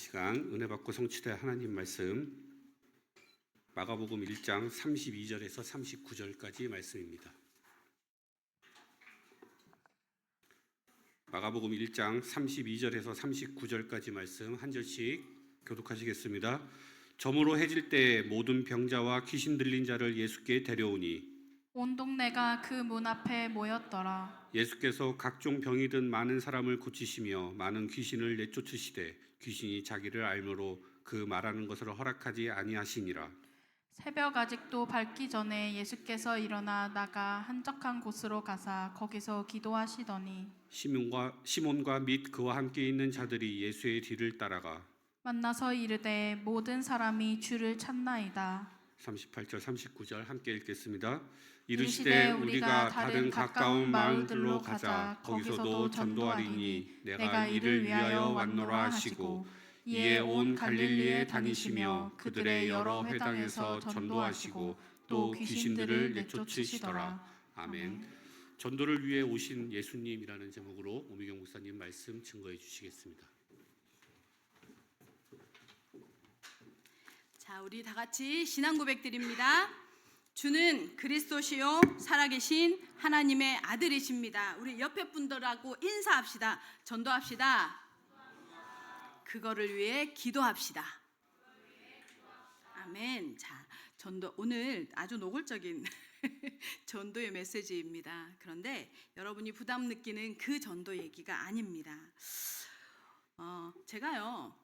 시간 은혜 받고 성취될 하나님 말씀 마가복음 1장 32절에서 39절까지 말씀입니다. 마가복음 1장 32절에서 39절까지 말씀 한 절씩 교독하시겠습니다. 저무로 해질 때 모든 병자와 귀신 들린 자를 예수께 데려오니 온 동네가 그 문 앞에 모였더라. 예수께서 각종 병이 든 많은 사람을 고치시며 많은 귀신을 내쫓으시되 귀신이 자기를 알므로 그 말하는 것을 허락하지 아니하시니라. 새벽 아직도 밝기 전에 예수께서 일어나 나가 한적한 곳으로 가사 거기서 기도하시더니 시몬과 및 그와 함께 있는 자들이 예수의 뒤를 따라가 만나서 이르되 모든 사람이 주를 찾나이다. 38절 39절 함께 읽겠습니다. 이르시되 이르시되 우리가 다른 가까운 마을들로 가자. 거기서도 전도하리니 내가 이를 위하여 왔노라 하시고 이에 온 갈릴리에 다니시며 그들의 여러 회당에서 전도하시고 또 귀신들을 내쫓으시더라. 아멘. 전도를 위해 오신 예수님이라는 제목으로 오미경 목사님 말씀 증거해 주시겠습니다. 자, 우리 다 같이 신앙 고백드립니다. 주는 그리스도시요 살아계신 하나님의 아들이십니다. 우리 옆에 분들하고 인사합시다. 전도합시다. 그거를 위해 기도합시다. 아멘. 자, 전도 오늘 아주 노골적인 전도의 메시지입니다. 그런데 여러분이 부담 느끼는 그 전도 얘기가 아닙니다. 제가요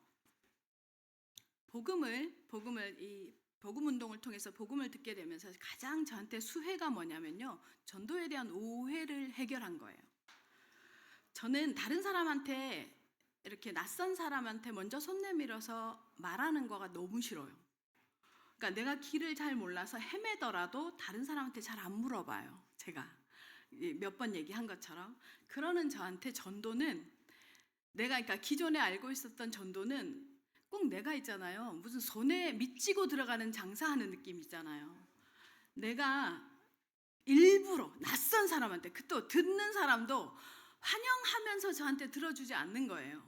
이 복음 운동을 통해서 복음을 듣게 되면서 가장 저한테 수혜가 뭐냐면요, 전도에 대한 오해를 해결한 거예요. 저는 다른 사람한테 이렇게 낯선 사람한테 먼저 손 내밀어서 말하는 거가 너무 싫어요. 그러니까 내가 길을 잘 몰라서 헤매더라도 다른 사람한테 잘 안 물어봐요. 제가 몇 번 얘기한 것처럼. 그러는 저한테 전도는 그러니까 기존에 알고 있었던 전도는 꼭 내가 있잖아요. 무슨 손에 미치고 들어가는 장사하는 느낌 있잖아요. 내가 일부러 낯선 사람한테, 또 듣는 사람도 환영하면서 저한테 들어주지 않는 거예요.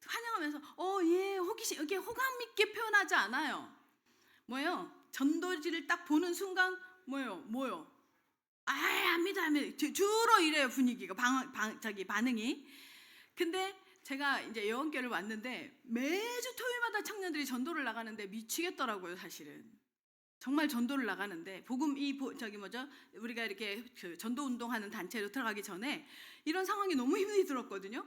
환영하면서 예, 호기심, 이게 호감 있게 표현하지 않아요. 뭐예요? 전도지를 딱 보는 순간 뭐요? 압니다. 주로 이래요, 분위기가 반응이. 근데 제가 이제 예원교회를 왔는데 매주 토요일마다 청년들이 전도를 나가는데 미치겠더라고요, 사실은. 정말 전도를 나가는데 우리가 이렇게 그 전도 운동하는 단체로 들어가기 전에 이런 상황이 너무 힘이 들었거든요.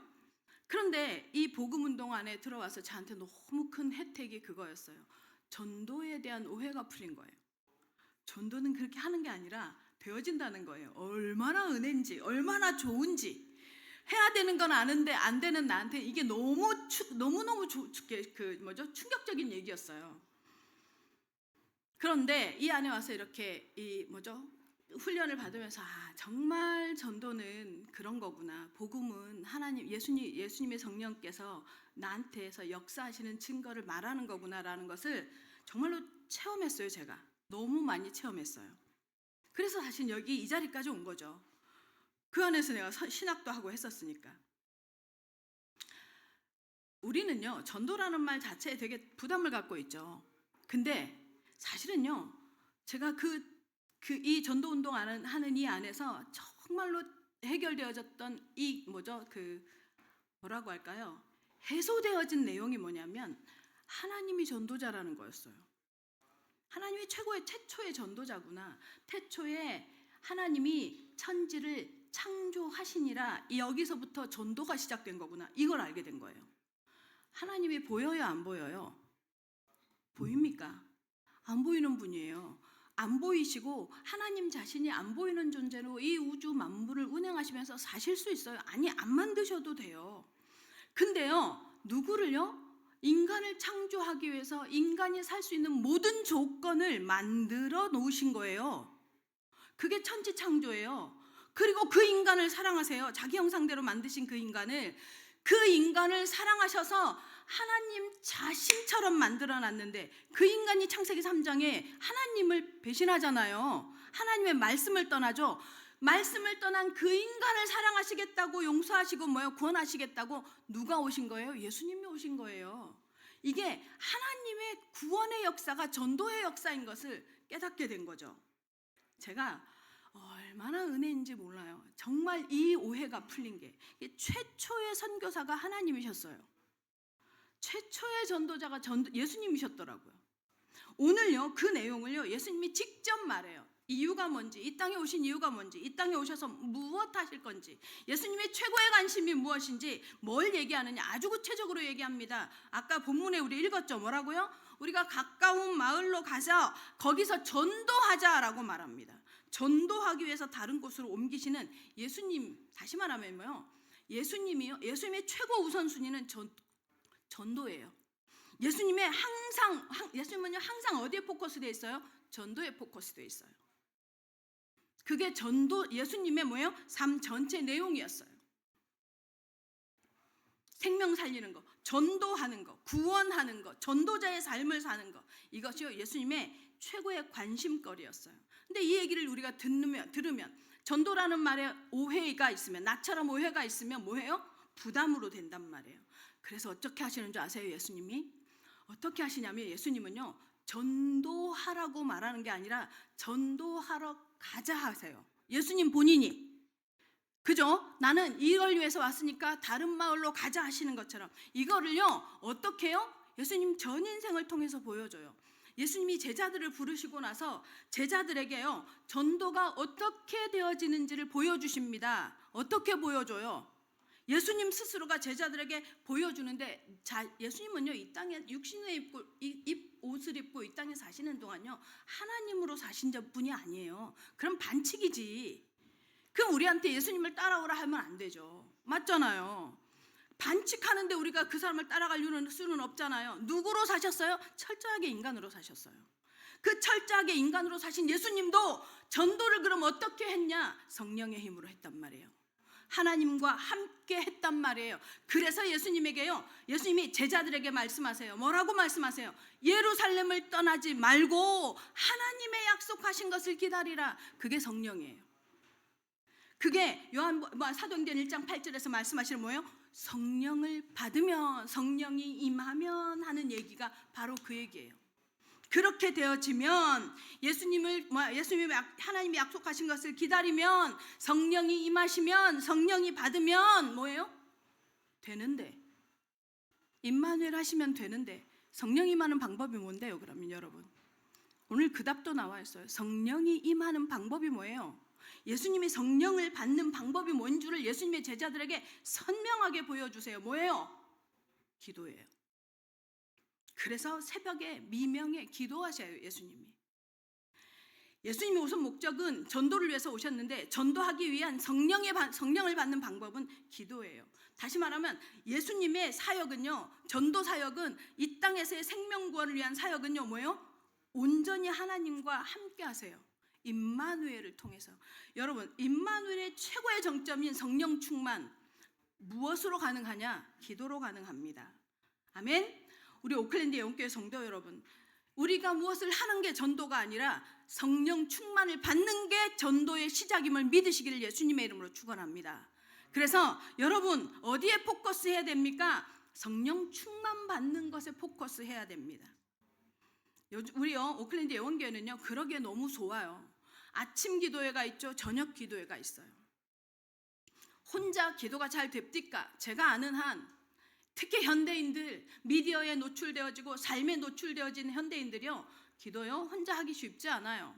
그런데 이 복음 운동 안에 들어와서 저한테 너무 큰 혜택이 그거였어요. 전도에 대한 오해가 풀린 거예요. 전도는 그렇게 하는 게 아니라 되어진다는 거예요. 얼마나 은혜인지, 얼마나 좋은지. 해야 되는 건 아는데 안 되는 나한테 이게 너무너무 충격적인 얘기였어요. 그런데 이 안에 와서 이렇게 훈련을 받으면서 정말 전도는 그런 거구나. 복음은 예수님의 성령께서 나한테서 역사하시는 증거를 말하는 거구나라는 것을 정말로 체험했어요. 제가 너무 많이 체험했어요. 그래서 사실 여기 이 자리까지 온 거죠. 그 안에서 내가 신학도 하고 했었으니까. 우리는요, 전도라는 말 자체에 되게 부담을 갖고 있죠. 근데 사실은요, 제가 이 전도 운동 하는 이 안에서 정말로 해결되어졌던 뭐라고 할까요? 해소되어진 내용이 뭐냐면 하나님이 전도자라는 거였어요. 하나님이 최초의 전도자구나. 태초에 하나님이 천지를 창조하시니라. 여기서부터 전도가 시작된 거구나. 이걸 알게 된 거예요. 하나님이 보여요, 안 보여요? 보입니까? 안 보이는 분이에요. 안 보이시고 하나님 자신이 안 보이는 존재로 이 우주 만물을 운행하시면서 사실 수 있어요. 아니, 안 만드셔도 돼요. 근데요, 누구를요? 인간을 창조하기 위해서 인간이 살 수 있는 모든 조건을 만들어 놓으신 거예요. 그게 천지창조예요. 그리고 그 인간을 사랑하세요. 자기 형상대로 만드신 그 인간을 사랑하셔서 하나님 자신처럼 만들어놨는데 그 인간이 창세기 3장에 하나님을 배신하잖아요. 하나님의 말씀을 떠나죠. 말씀을 떠난 그 인간을 사랑하시겠다고, 용서하시고 구원하시겠다고 누가 오신 거예요? 예수님이 오신 거예요. 이게 하나님의 구원의 역사가 전도의 역사인 것을 깨닫게 된 거죠. 제가 얼마나 은혜인지 몰라요. 정말 이 오해가 풀린 게 최초의 선교사가 하나님이셨어요. 최초의 전도자가 예수님이셨더라고요. 오늘요 그 내용을요 예수님이 직접 말해요. 이유가 뭔지, 이 땅에 오신 이유가 뭔지, 이 땅에 오셔서 무엇 하실 건지, 예수님의 최고의 관심이 무엇인지 뭘 얘기하느냐 아주 구체적으로 얘기합니다. 아까 본문에 우리 읽었죠. 뭐라고요? 우리가 가까운 마을로 가서 거기서 전도하자라고 말합니다. 전도하기 위해서 다른 곳으로 옮기시는 예수님, 다시 말하면 뭐요? 예수님의 최고 우선순위는 전도예요. 예수님은 항상 어디에 포커스되어 있어요? 전도에 포커스되어 있어요. 그게 예수님의 뭐예요? 삶 전체 내용이었어요. 생명 살리는 거, 전도하는 거, 구원하는 거, 전도자의 삶을 사는 거, 이것이요 예수님의 최고의 관심거리였어요. 근데 이 얘기를 우리가 들으면 전도라는 말에 오해가 있으면, 나처럼 오해가 있으면 뭐예요? 부담으로 된단 말이에요. 그래서 어떻게 하시는 줄 아세요? 예수님이 어떻게 하시냐면 예수님은요 전도하라고 말하는 게 아니라 전도하러 가자 하세요. 예수님 본인이, 그죠? 나는 이걸 위해서 왔으니까 다른 마을로 가자 하시는 것처럼 이거를요 어떻게 해요? 예수님 전 인생을 통해서 보여줘요. 예수님이 제자들을 부르시고 나서 제자들에게요 전도가 어떻게 되어지는지를 보여주십니다. 어떻게 보여줘요? 예수님 스스로가 제자들에게 보여주는데, 예수님은요 이 땅에 육신의 옷을 입고 이 땅에 사시는 동안요 하나님으로 사신 분이 아니에요. 그럼 반칙이지. 그럼 우리한테 예수님을 따라오라 하면 안 되죠. 맞잖아요. 반칙하는데 우리가 그 사람을 따라갈 수는 없잖아요. 누구로 사셨어요? 철저하게 인간으로 사셨어요. 그 철저하게 인간으로 사신 예수님도 전도를 그럼 어떻게 했냐? 성령의 힘으로 했단 말이에요. 하나님과 함께 했단 말이에요. 그래서 예수님이 제자들에게 말씀하세요. 뭐라고 말씀하세요? 예루살렘을 떠나지 말고 하나님의 약속하신 것을 기다리라. 그게 성령이에요. 그게 사도행전 1장 8절에서 말씀하시는 뭐예요? 성령을 받으면, 성령이 임하면 하는 얘기가 바로 그 얘기예요. 그렇게 되어지면 예수님이 하나님이 약속하신 것을 기다리면, 성령이 임하시면, 성령이 받으면 뭐예요? 되는데, 임마누엘 하시면 되는데, 성령 임하는 방법이 뭔데요? 그러면 여러분 오늘 그 답도 나와 있어요. 성령이 임하는 방법이 뭐예요? 예수님이 성령을 받는 방법이 뭔 줄을 예수님의 제자들에게 선명하게 보여주세요. 뭐예요? 기도예요. 그래서 새벽에 미명에 기도하셔요. 예수님이 오신 목적은 전도를 위해서 오셨는데, 전도하기 위한 성령을 받는 방법은 기도예요. 다시 말하면 예수님의 사역은요, 전도 사역은, 이 땅에서의 생명 구원을 위한 사역은요 뭐예요? 온전히 하나님과 함께 하세요. 임마누엘을 통해서. 여러분, 임마누엘의 최고의 정점인 성령 충만, 무엇으로 가능하냐? 기도로 가능합니다. 아멘. 우리 오클랜드 영교회 성도 여러분, 우리가 무엇을 하는 게 전도가 아니라 성령 충만을 받는 게 전도의 시작임을 믿으시기를 예수님의 이름으로 축원합니다. 그래서 여러분 어디에 포커스 해야 됩니까? 성령 충만 받는 것에 포커스 해야 됩니다. 우리요 오클랜드 예원교회는요 그러기에 너무 좋아요. 아침 기도회가 있죠. 저녁 기도회가 있어요. 혼자 기도가 잘 됩니까? 제가 아는 한, 특히 현대인들, 미디어에 노출되어지고 삶에 노출되어진 현대인들이요 기도요 혼자 하기 쉽지 않아요.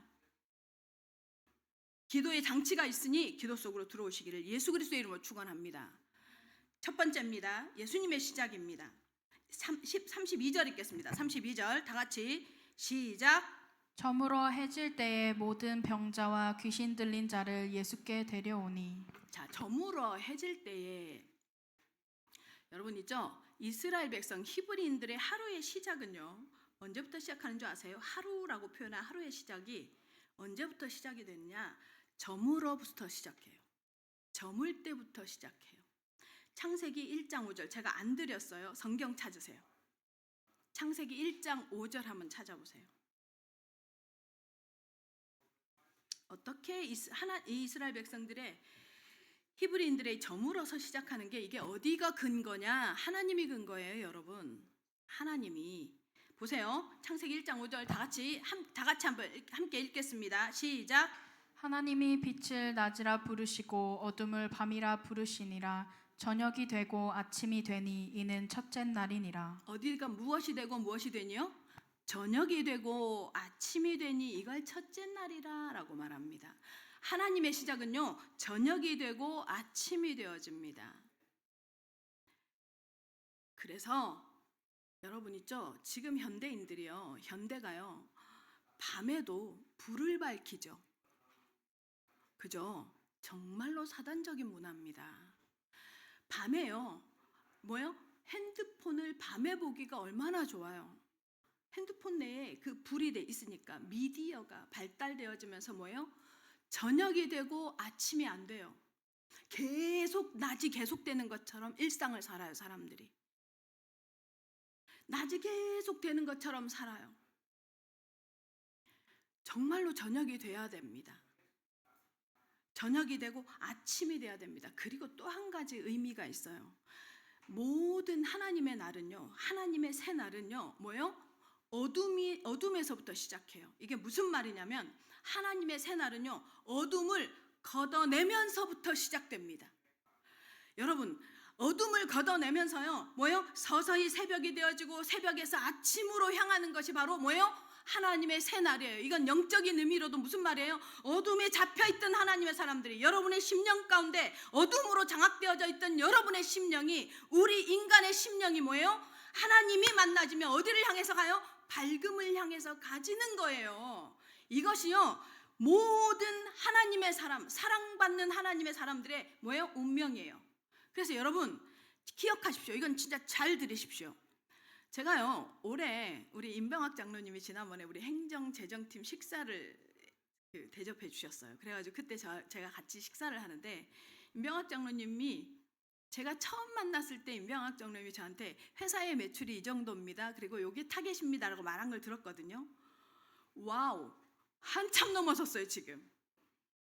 기도의 장치가 있으니 기도 속으로 들어오시기를 예수 그리스도의 이름으로 축원합니다. 첫 번째입니다. 예수님의 시작입니다. 32절 읽겠습니다. 32절 다 같이 시작. 저물어 해질 때에 모든 병자와 귀신 들린 자를 예수께 데려오니. 자, 저물어 해질 때에, 여러분 있죠? 이스라엘 백성 히브리인들의 하루의 시작은요 언제부터 시작하는 줄 아세요? 하루라고 표현한 하루의 시작이 언제부터 시작이 됐냐? 저물어부터 시작해요. 저물 때부터 시작해요. 창세기 1장 5절 제가 안 드렸어요. 성경 찾으세요. 창세기 1장 5절 한번 찾아보세요. 어떻게 이스라엘 백성들의, 히브리인들의 저물어서 시작하는 게, 이게 어디가 근거냐? 하나님이 근거예요, 여러분. 하나님이 보세요. 창세기 1장 5절 다 같이 한번 함께 읽겠습니다. 시작. 하나님이 빛을 낮이라 부르시고 어둠을 밤이라 부르시니라. 저녁이 되고 아침이 되니 이는 첫째 날이니라. 어디가 무엇이 되고 무엇이 되니요? 저녁이 되고 아침이 되니 이걸 첫째 날이라 라고 말합니다. 하나님의 시작은요, 저녁이 되고 아침이 되어집니다. 그래서 여러분 있죠? 지금 현대인들이요, 현대가요, 밤에도 불을 밝히죠. 그죠? 정말로 사단적인 문화입니다. 밤에요, 뭐요? 핸드폰을 밤에 보기가 얼마나 좋아요. 핸드폰 내에 그 불이 돼 있으니까 미디어가 발달되어지면서 뭐예요? 저녁이 되고 아침이 안 돼요. 계속 낮이 계속되는 것처럼 일상을 살아요, 사람들이. 낮이 계속 되는 것처럼 살아요. 정말로 저녁이 돼야 됩니다. 저녁이 되고 아침이 돼야 됩니다. 그리고 또 한 가지 의미가 있어요. 모든 하나님의 날은요, 하나님의 새 날은요, 뭐요? 어둠에서부터 시작해요. 이게 무슨 말이냐면 하나님의 새 날은요, 어둠을 걷어내면서부터 시작됩니다. 여러분, 어둠을 걷어내면서요, 뭐요? 서서히 새벽이 되어지고 새벽에서 아침으로 향하는 것이 바로 뭐요? 하나님의 새 날이에요. 이건 영적인 의미로도 무슨 말이에요? 어둠에 잡혀있던 하나님의 사람들이, 여러분의 심령 가운데 어둠으로 장악되어져 있던 여러분의 심령이, 우리 인간의 심령이 뭐예요? 하나님이 만나지면 어디를 향해서 가요? 밝음을 향해서 가지는 거예요. 이것이요, 모든 하나님의 사람, 사랑받는 하나님의 사람들의 뭐예요? 운명이에요. 그래서 여러분 기억하십시오. 이건 진짜 잘 들으십시오. 제가요, 올해 우리 임병학 장로님이 지난번에 우리 행정재정팀 식사를 대접해 주셨어요. 그래가지고 그때 제가 같이 식사를 하는데, 임병학 장로님이, 제가 처음 만났을 때 임병학 장로님이 저한테 회사의 매출이 이 정도입니다, 그리고 여기 타겟입니다 라고 말한 걸 들었거든요. 와우, 한참 넘어섰어요 지금.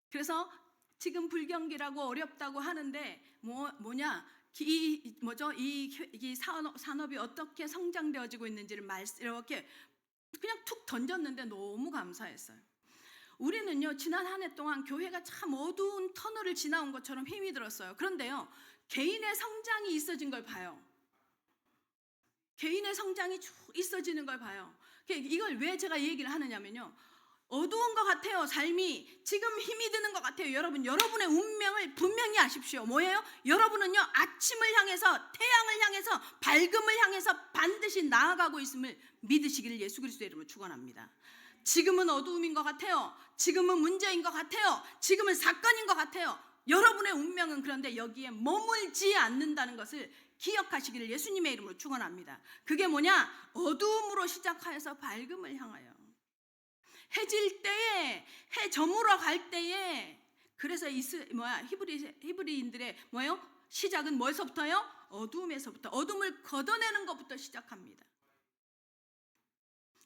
그래서 지금 불경기라고 어렵다고 하는데 이 산업이 어떻게 성장되어지고 있는지를 이렇게 그냥 툭 던졌는데 너무 감사했어요. 우리는요, 지난 한 해 동안 교회가 참 어두운 터널을 지나온 것처럼 힘이 들었어요. 그런데요, 개인의 성장이 있어진 걸 봐요. 개인의 성장이 쭉 있어지는 걸 봐요. 이걸 왜 제가 얘기를 하느냐면요, 어두운 것 같아요, 삶이. 지금 힘이 드는 것 같아요. 여러분의 운명을 분명히 아십시오. 뭐예요? 여러분은요, 아침을 향해서, 태양을 향해서, 밝음을 향해서 반드시 나아가고 있음을 믿으시기를 예수 그리스도의 이름으로 축원합니다. 지금은 어두움인 것 같아요. 지금은 문제인 것 같아요. 지금은 사건인 것 같아요. 여러분의 운명은 그런데 여기에 머물지 않는다는 것을 기억하시기를 예수님의 이름으로 축원합니다. 그게 뭐냐? 어두움으로 시작하여서 밝음을 향하여, 해질 때에, 해 저물어 갈 때에. 그래서 히브리인들의 뭐예요? 시작은 뭐에서부터요? 어둠에서부터, 어둠을 걷어내는 것부터 시작합니다.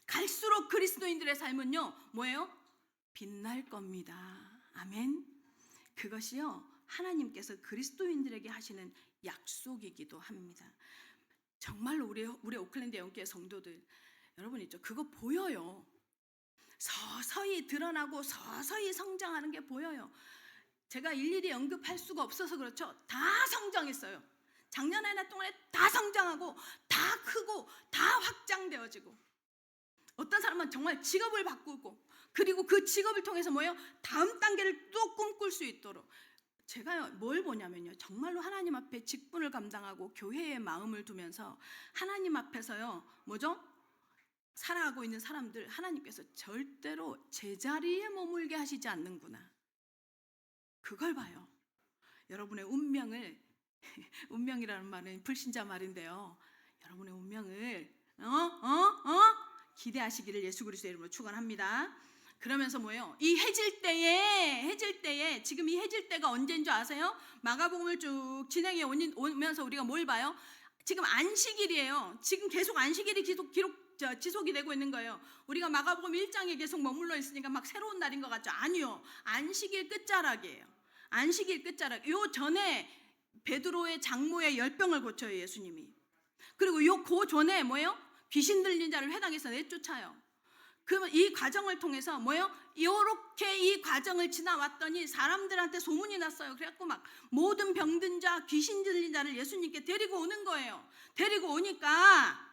갈수록 그리스도인들의 삶은요, 뭐예요? 빛날 겁니다. 아멘. 그것이요, 하나님께서 그리스도인들에게 하시는 약속이기도 합니다. 정말로 우리 오클랜드 영교회 성도들, 여러분 있죠? 그거 보여요. 서서히 드러나고 서서히 성장하는 게 보여요. 제가 일일이 언급할 수가 없어서 그렇죠. 다 성장했어요. 작년 한 해 동안에 다 성장하고 다 크고 다 확장되어지고, 어떤 사람은 정말 직업을 바꾸고, 그리고 그 직업을 통해서 뭐예요? 다음 단계를 또 꿈꿀 수 있도록. 제가 뭘 보냐면요, 정말로 하나님 앞에 직분을 감당하고 교회의 마음을 두면서 하나님 앞에서요, 뭐죠? 살아가고 있는 사람들, 하나님께서 절대로 제자리에 머물게 하시지 않는구나, 그걸 봐요. 여러분의 운명을, 운명이라는 말은 불신자 말인데요, 여러분의 운명을 기대하시기를 예수 그리스도의 이름으로 축원합니다. 그러면서 뭐예요? 이 해질 때에 지금 이 해질 때가 언제인 줄 아세요? 마가복음을 쭉 진행해 오면서 우리가 뭘 봐요? 지금 안식일이에요. 지금 계속 안식일이 지속이 되고 있는 거예요. 우리가 마가복음 1장에 계속 머물러 있으니까 막 새로운 날인 것 같죠? 아니요, 안식일 끝자락이에요. 안식일 끝자락. 요 전에 베드로의 장모의 열병을 고쳐요, 예수님이. 그리고 그 전에 뭐예요? 귀신 들린 자를 회당에서 내쫓아요. 그러면 이 과정을 통해서 뭐예요? 이렇게 이 과정을 지나왔더니 사람들한테 소문이 났어요. 그래갖고 막 모든 병든 자, 귀신 들린 자를 예수님께 데리고 오는 거예요. 데리고 오니까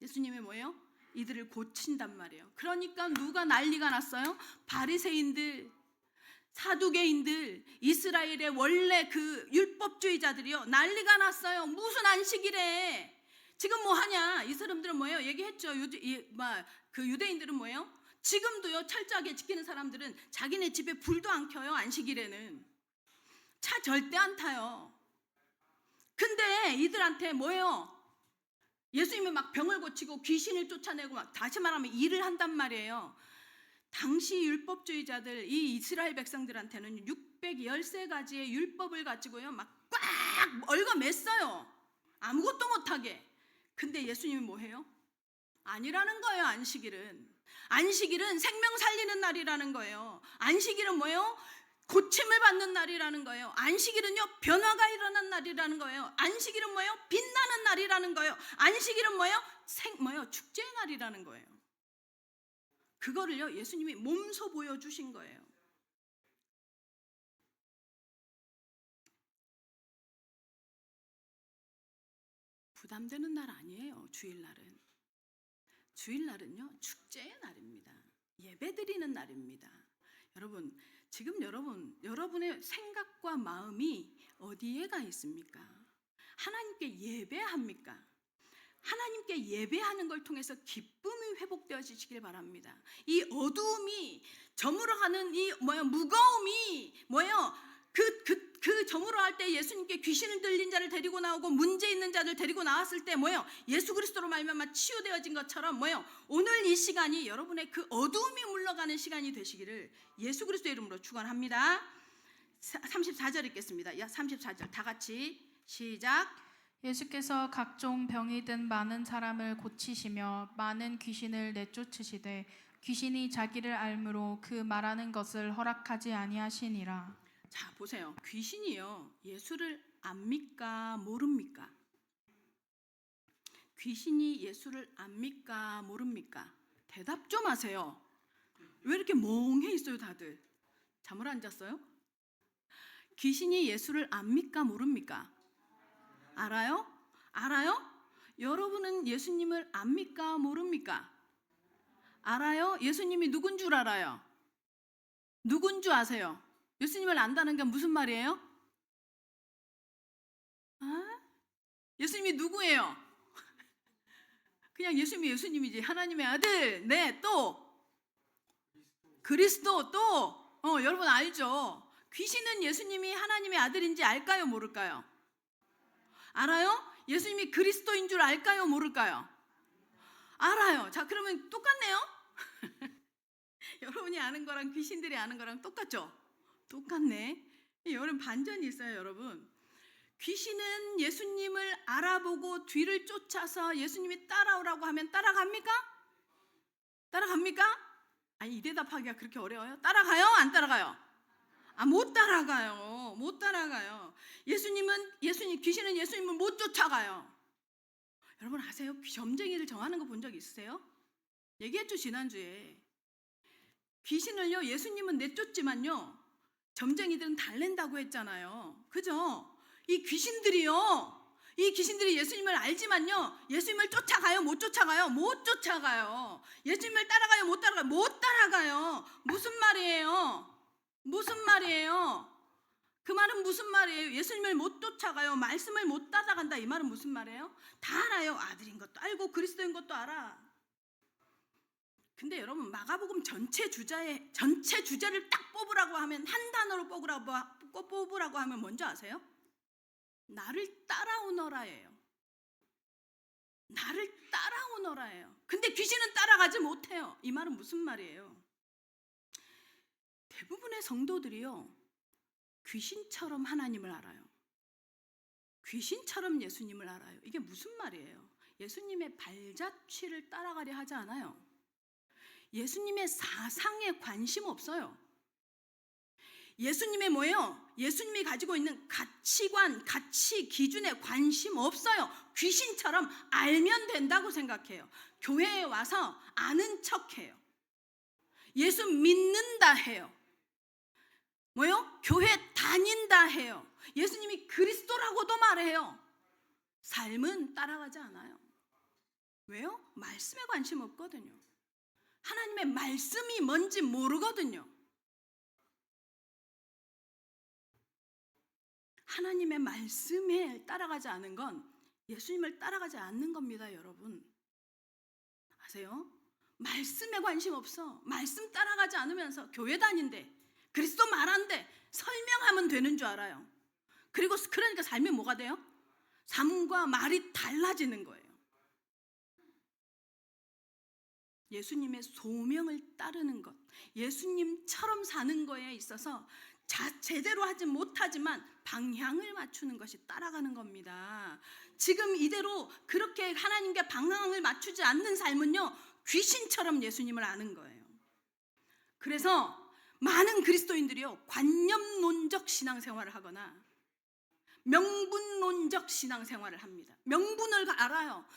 예수님이 뭐예요? 이들을 고친단 말이에요. 그러니까 누가 난리가 났어요? 바리새인들, 사두개인들, 이스라엘의 원래 그 율법주의자들이요, 난리가 났어요. 무슨 안식이래? 지금 뭐 하냐? 이 사람들은 뭐예요? 얘기했죠. 그 유대인들은 뭐예요? 지금도요, 철저하게 지키는 사람들은 자기네 집에 불도 안 켜요. 안식일에는 차 절대 안 타요. 근데 이들한테 뭐예요? 예수님이 막 병을 고치고 귀신을 쫓아내고 막, 다시 말하면 일을 한단 말이에요. 당시 율법주의자들, 이 이스라엘 백성들한테는 613가지의 율법을 가지고요 막 꽉 얽어맸어요. 아무것도 못하게. 근데 예수님이 뭐해요? 아니라는 거예요. 안식일은 생명 살리는 날이라는 거예요. 안식일은 뭐예요? 고침을 받는 날이라는 거예요. 안식일은요, 변화가 일어난 날이라는 거예요. 안식일은 뭐예요? 빛나는 날이라는 거예요. 안식일은 뭐예요? 축제의 날이라는 거예요. 그거를요, 예수님이 몸소 보여주신 거예요. 부담되는 날 아니에요. 주일날은요, 축제의 날입니다. 예배드리는 날입니다. 여러분, 지금 여러분의 생각과 마음이 어디에 가 있습니까? 하나님께 예배합니까? 하나님께 예배하는 걸 통해서 기쁨이 회복되어지시길 바랍니다. 이 어두움이 저물어가는 이 무거움이 그 저물어갈 때 예수님께 귀신을 들린 자를 데리고 나오고 문제 있는 자를 데리고 나왔을 때 예수 그리스도로 말미암아 치유되어진 것처럼 오늘 이 시간이 여러분의 그 어두움이 물러가는 시간이 되시기를 예수 그리스도의 이름으로 축원합니다. 34절 읽겠습니다. 34절 다 같이 시작. 예수께서 각종 병이 든 많은 사람을 고치시며 많은 귀신을 내쫓으시되 귀신이 자기를 알므로 그 말하는 것을 허락하지 아니하시니라. 자, 보세요. 귀신이요, 예수를 압니까? 모릅니까? 귀신이 예수를 압니까? 모릅니까? 대답 좀 하세요. 왜 이렇게 멍해 있어요, 다들? 잠을 안 잤어요? 귀신이 예수를 압니까? 모릅니까? 알아요? 여러분은 예수님을 압니까? 모릅니까? 알아요? 예수님이 누군 줄 알아요? 누군 줄 아세요? 예수님을 안다는 게 무슨 말이에요? 예수님이 누구예요? 그냥 예수님이 예수님이지. 하나님의 아들, 네, 또 그리스도, 또 여러분 알죠? 귀신은 예수님이 하나님의 아들인지 알까요? 모를까요? 알아요? 예수님이 그리스도인 줄 알까요? 모를까요? 알아요. 자, 그러면 똑같네요? 여러분이 아는 거랑 귀신들이 아는 거랑 똑같죠? 똑같네. 여러분 반전이 있어요, 여러분. 귀신은 예수님을 알아보고 뒤를 쫓아서 예수님이 따라오라고 하면 따라갑니까? 아니, 이 대답하기가 그렇게 어려워요? 따라가요? 안 따라가요? 못 따라가요. 귀신은 예수님을 못 쫓아가요. 여러분 아세요? 점쟁이를 정하는 거 본 적 있으세요? 얘기했죠, 지난주에. 귀신을요, 예수님은 내쫓지만요, 점쟁이들은 달랜다고 했잖아요. 그죠? 이 귀신들이 예수님을 알지만요, 예수님을 쫓아가요? 못 쫓아가요? 못 쫓아가요. 예수님을 따라가요? 못 따라가요? 못 따라가요. 무슨 말이에요? 그 말은 무슨 말이에요? 예수님을 못 쫓아가요. 말씀을 못 따라간다. 이 말은 무슨 말이에요? 다 알아요. 아들인 것도 알고 그리스도인 것도 알아. 근데 여러분, 마가복음 전체 주제를 딱 뽑으라고 하면, 한 단어로 뽑으라고 하면 뭔지 아세요? 나를 따라오너라예요. 근데 귀신은 따라가지 못해요. 이 말은 무슨 말이에요? 대부분의 성도들이요, 귀신처럼 하나님을 알아요. 귀신처럼 예수님을 알아요. 이게 무슨 말이에요? 예수님의 발자취를 따라가려 하지 않아요. 예수님의 사상에 관심 없어요. 예수님이 가지고 있는 가치관, 가치 기준에 관심 없어요. 귀신처럼 알면 된다고 생각해요. 교회에 와서 아는 척해요. 예수 믿는다 해요. 뭐요? 교회 다닌다 해요. 예수님이 그리스도라고도 말해요. 삶은 따라가지 않아요. 왜요? 말씀에 관심 없거든요. 하나님의 말씀이 뭔지 모르거든요. 하나님의 말씀에 따라가지 않은 건 예수님을 따라가지 않는 겁니다, 여러분. 아세요? 말씀에 관심 없어. 말씀 따라가지 않으면서 교회 다닌대, 그리스도 말한대, 설명하면 되는 줄 알아요. 그러니까 삶이 뭐가 돼요? 삶과 말이 달라지는 거예요. 예수님의 소명을 따르는 것, 예수님처럼 사는 거에 있어서 제대로 하지 못하지만 방향을 맞추는 것이 따라가는 겁니다. 지금 이대로 그렇게 하나님께 방향을 맞추지 않는 삶은요, 귀신처럼 예수님을 아는 거예요. 그래서 많은 그리스도인들이요, 관념론적 신앙생활을 하거나 명분론적 신앙생활을 합니다. 명분을 알아요.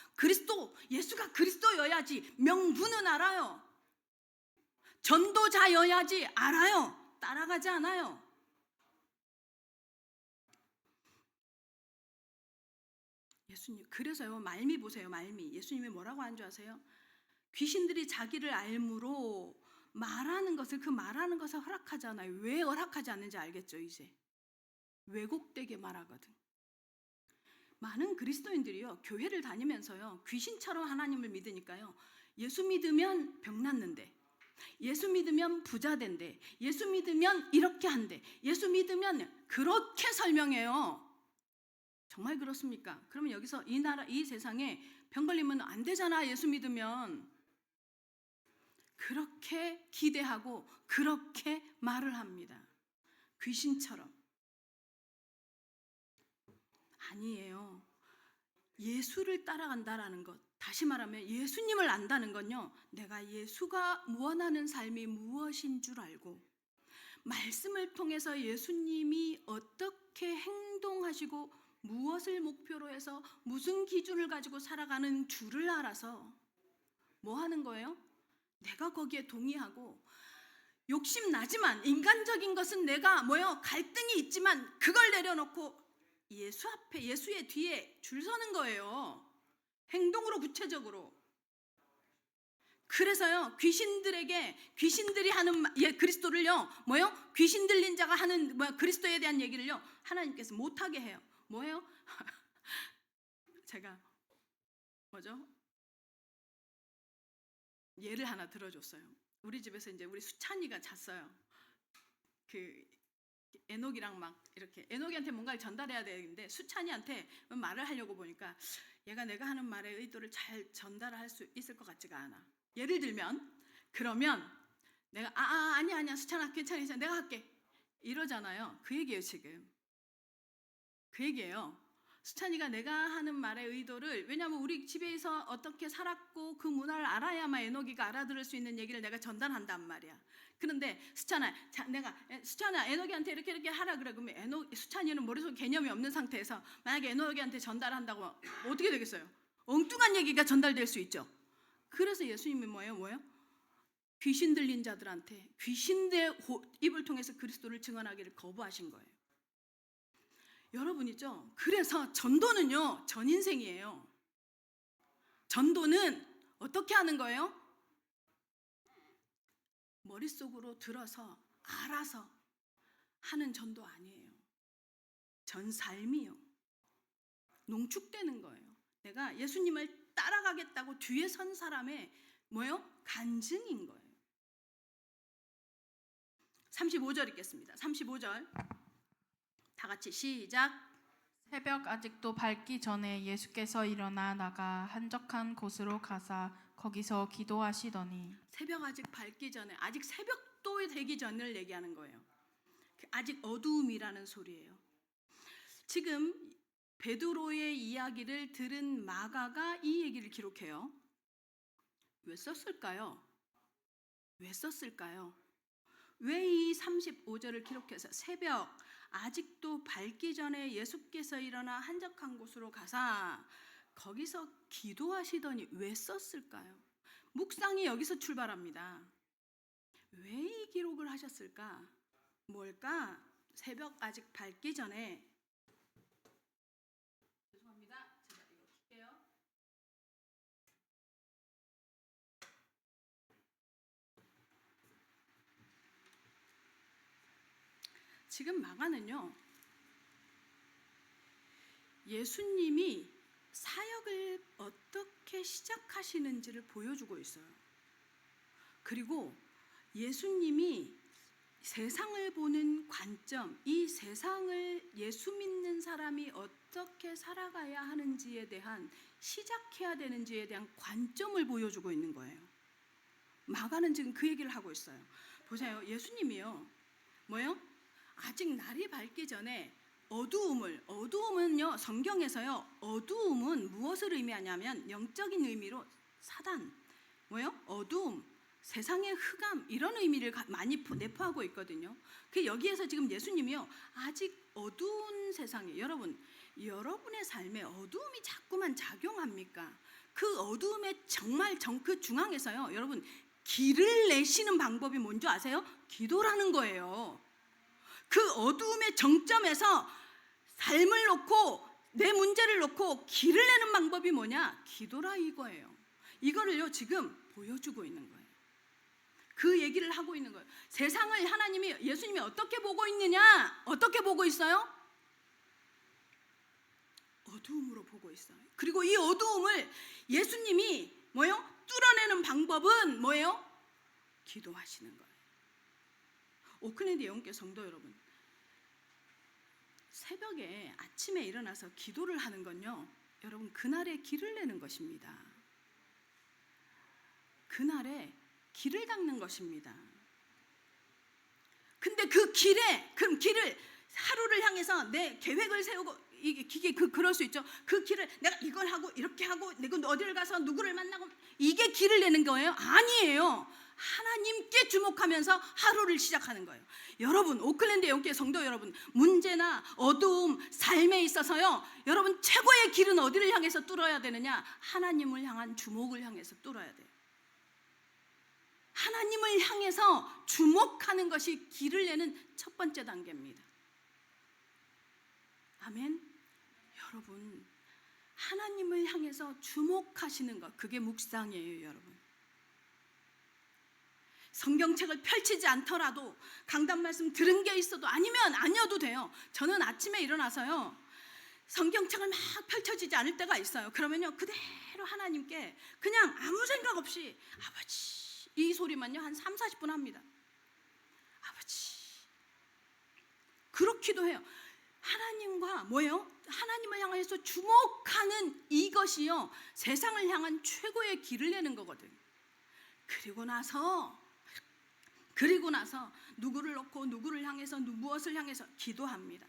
예수가 그리스도여야지, 명분은 알아요. 전도자여야지, 알아요. 따라가지 않아요. 예수님, 그래서요, 말미 보세요. 말미. 예수님이 뭐라고 한 줄 아세요? 귀신들이 자기를 알므로 말하는 것을 허락하잖아요. 왜 허락하지 않는지 알겠죠, 이제? 왜곡되게 말하거든. 많은 그리스도인들이요, 교회를 다니면서요, 귀신처럼 하나님을 믿으니까요, 예수 믿으면 병 낫는데, 예수 믿으면 부자 된대, 예수 믿으면 이렇게 한대, 예수 믿으면 그렇게 설명해요. 정말 그렇습니까? 그러면 여기서 이 세상에 병 걸리면 안 되잖아, 예수 믿으면. 그렇게 기대하고 그렇게 말을 합니다. 귀신처럼. 아니에요. 예수를 따라간다라는 것, 다시 말하면 예수님을 안다는 건요, 내가 예수가 원하는 삶이 무엇인 줄 알고, 말씀을 통해서 예수님이 어떻게 행동하시고 무엇을 목표로 해서 무슨 기준을 가지고 살아가는 줄을 알아서 뭐 하는 거예요? 내가 거기에 동의하고, 욕심 나지만, 인간적인 것은 내가 갈등이 있지만 그걸 내려놓고 예수 앞에, 예수의 뒤에 줄 서는 거예요. 행동으로, 구체적으로. 그래서요, 귀신들이 하는 그리스도를요, 귀신 들린 자가 하는 그리스도에 대한 얘기를요, 하나님께서 못하게 해요. 뭐예요? 제가 예를 하나 들어줬어요. 우리 집에서 이제 우리 수찬이가 잤어요. 에녹이랑 막 이렇게 에녹이한테 뭔가를 전달해야 되는데 수찬이한테 말을 하려고 보니까 얘가 내가 하는 말의 의도를 잘 전달할 수 있을 것 같지가 않아. 예를 들면, 그러면 내가 아니야 수찬아, 괜찮아, 내가 할게 이러잖아요. 그 얘기예요. 지금 그 얘기예요. 수찬이가 내가 하는 말의 의도를, 왜냐하면 우리 집에서 어떻게 살았고 그 문화를 알아야만 에녹이가 알아들을 수 있는 얘기를 내가 전달한단 말이야. 그런데 수찬아, 에녹이한테 이렇게 하라 그래. 그러면 수찬이는 머릿속에 개념이 없는 상태에서 만약에 에녹이한테 전달한다고 어떻게 되겠어요? 엉뚱한 얘기가 전달될 수 있죠. 그래서 예수님이 뭐예요? 귀신 들린 자들한테 귀신의 입을 통해서 그리스도를 증언하기를 거부하신 거예요. 여러분이죠. 그래서 전도는요, 전인생이에요. 전도는 어떻게 하는 거예요? 머릿속으로 들어서 알아서 하는 전도 아니에요. 전 삶이요. 농축되는 거예요. 내가 예수님을 따라가겠다고 뒤에 선 사람의 간증인 거예요. 35절 읽겠습니다. 35절 다 같이 시작. 새벽 아직도 밝기 전에 예수께서 일어나 나가 한적한 곳으로 가사 거기서 기도하시더니. 새벽 아직 밝기 전에, 아직 새벽도 되기 전을 얘기하는 거예요. 아직 어두움이라는 소리예요. 지금 베드로의 이야기를 들은 마가가 이 얘기를 기록해요. 왜 썼을까요? 왜 이 35절을 기록해서 새벽 아직도 밝기 전에 예수께서 일어나 한적한 곳으로 가사 거기서 기도하시더니 왜 썼을까요? 묵상이 여기서 출발합니다. 왜 이 기록을 하셨을까? 뭘까? 새벽 아직 밝기 전에, 죄송합니다. 제가 이거 킬게요. 지금 마가는요, 예수님이 사역을 어떻게 시작하시는지를 보여주고 있어요. 그리고 예수님이 세상을 보는 관점, 이 세상을 예수 믿는 사람이 어떻게 살아가야 하는지에 대한, 시작해야 되는지에 대한 관점을 보여주고 있는 거예요. 마가는 지금 그 얘기를 하고 있어요. 보세요. 예수님이요, 뭐요? 아직 날이 밝기 전에 어두움은요, 성경에서요, 어두움은 무엇을 의미하냐면 영적인 의미로 사단, 뭐요? 어두움, 세상의 흑암, 이런 의미를 많이 내포하고 있거든요. 그 여기에서 지금 예수님이요, 아직 어두운 세상에, 여러분의 삶에 어두움이 자꾸만 작용합니까? 그 어두움의 정말 그 중앙에서요, 여러분, 길을 내시는 방법이 뭔지 아세요? 기도라는 거예요. 그 어두움의 정점에서 삶을 놓고, 내 문제를 놓고 길을 내는 방법이 뭐냐? 기도라, 이거예요. 이거를요, 지금 보여주고 있는 거예요. 그 얘기를 하고 있는 거예요. 세상을 예수님이 어떻게 보고 있느냐? 어떻게 보고 있어요? 어두움으로 보고 있어요. 그리고 이 어두움을 예수님이 뭐예요? 뚫어내는 방법은 뭐예요? 기도하시는 거예요. 오클랜드 영계 성도 여러분, 새벽에 아침에 일어나서 기도를 하는 건요, 여러분, 그날의 길을 내는 것입니다. 그날에 길을 닦는 것입니다. 근데 그 길을 하루를 향해서 내 계획을 세우고, 이게 그럴 수 있죠. 그 길을 내가 이걸 하고 이렇게 하고 내가 어디를 가서 누구를 만나고, 이게 길을 내는 거예요? 아니에요. 하나님께 주목하면서 하루를 시작하는 거예요. 여러분, 오클랜드 영계 성도 여러분, 문제나 어두움, 삶에 있어서요, 여러분, 최고의 길은 어디를 향해서 뚫어야 되느냐? 하나님을 향한 주목을 향해서 뚫어야 돼요. 하나님을 향해서 주목하는 것이 길을 내는 첫 번째 단계입니다. 아멘. 여러분, 하나님을 향해서 주목하시는 것, 그게 묵상이에요. 여러분, 성경책을 펼치지 않더라도, 강단 말씀 들은 게 있어도, 아니어도 돼요. 저는 아침에 일어나서요, 성경책을 막 펼쳐지지 않을 때가 있어요. 그러면요, 그대로 하나님께 그냥 아무 생각 없이 아버지, 이 소리만요 한 3-40분 합니다. 아버지, 그렇기도 해요. 하나님과 뭐예요? 하나님을 향해서 주목하는 이것이요, 세상을 향한 최고의 길을 내는 거거든. 그리고 나서 누구를 놓고 누구를 향해서 무엇을 향해서 기도합니다.